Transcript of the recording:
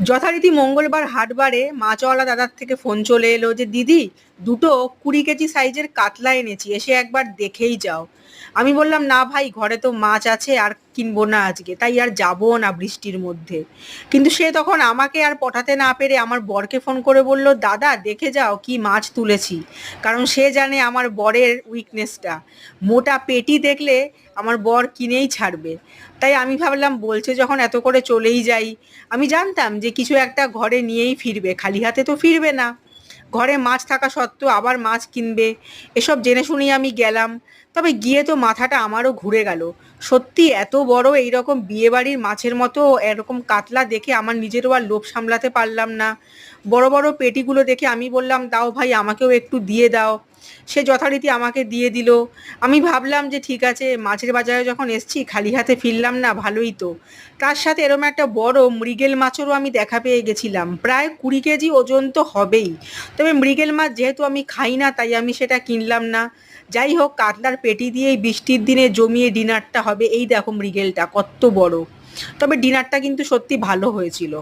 যথারীতি মঙ্গলবার হাটবারে মাছওয়ালা দাদার থেকে ফোন চলে এলো যে দিদি, দুটো 20 কেজি সাইজের কাতলা এনেছি, এসে একবার দেখেই যাও। আমি বললাম না ভাই, ঘরে তো মাছ আছে, আর কিনবো না আজকে, তাই আর যাবো না বৃষ্টির মধ্যে। কিন্তু সে তখন আমাকে আর পটাতে না পেরে আমার বরকে ফোন করে বলল, দাদা দেখে যাও কি মাছ তুলেছি। কারণ সে জানে আমার বরের উইকনেসটা, মোটা পেটি দেখলে আমার বর কিনেই ছাড়বে। তাই আমি ভাবলাম বলছে যখন এত করে চলেই যাই। আমি জানতাম যে কিছু একটা ঘরে নিয়েই ফিরবে, খালি হাতে তো ফিরবে না। ঘরে মাছ থাকা সত্ত্বেও আবার মাছ কিনবে, এসব জেনে শুনেই আমি গেলাম। তবে গিয়ে তো মাথাটা আমারও ঘুরে গেল। সত্যি এত বড় এইরকম বিয়েবাড়ির মাছের মতো এরকম কাতলা দেখে আমার নিজেরও আর লোভ সামলাতে পারলাম না। বড় বড় পেটিগুলো দেখে আমি বললাম, দাও ভাই, আমাকেও একটু দিয়ে দাও। সে যথারীতি আমাকে দিয়ে দিল। আমি ভাবলাম যে ঠিক আছে, মাছের বাজারে যখন এসছি খালি হাতে ফিরলাম না, ভালোই তো। তার সাথে এরম একটা বড় মৃগেল মাছেরও আমি দেখা পেয়ে গেছিলাম, প্রায় 20 কেজি ওজন তো হবেই। তবে মৃগেল মাছ যেহেতু আমি খাই না, তাই আমি সেটা কিনলাম না। যাই হোক, কাতলার পেটি দিয়েই বৃষ্টির দিনে জমিয়ে ডিনারটা হবে। এই দেখো মৃগেলটা কত বড়। তবে ডিনারটা কিন্তু সত্যি ভালো হয়েছিল।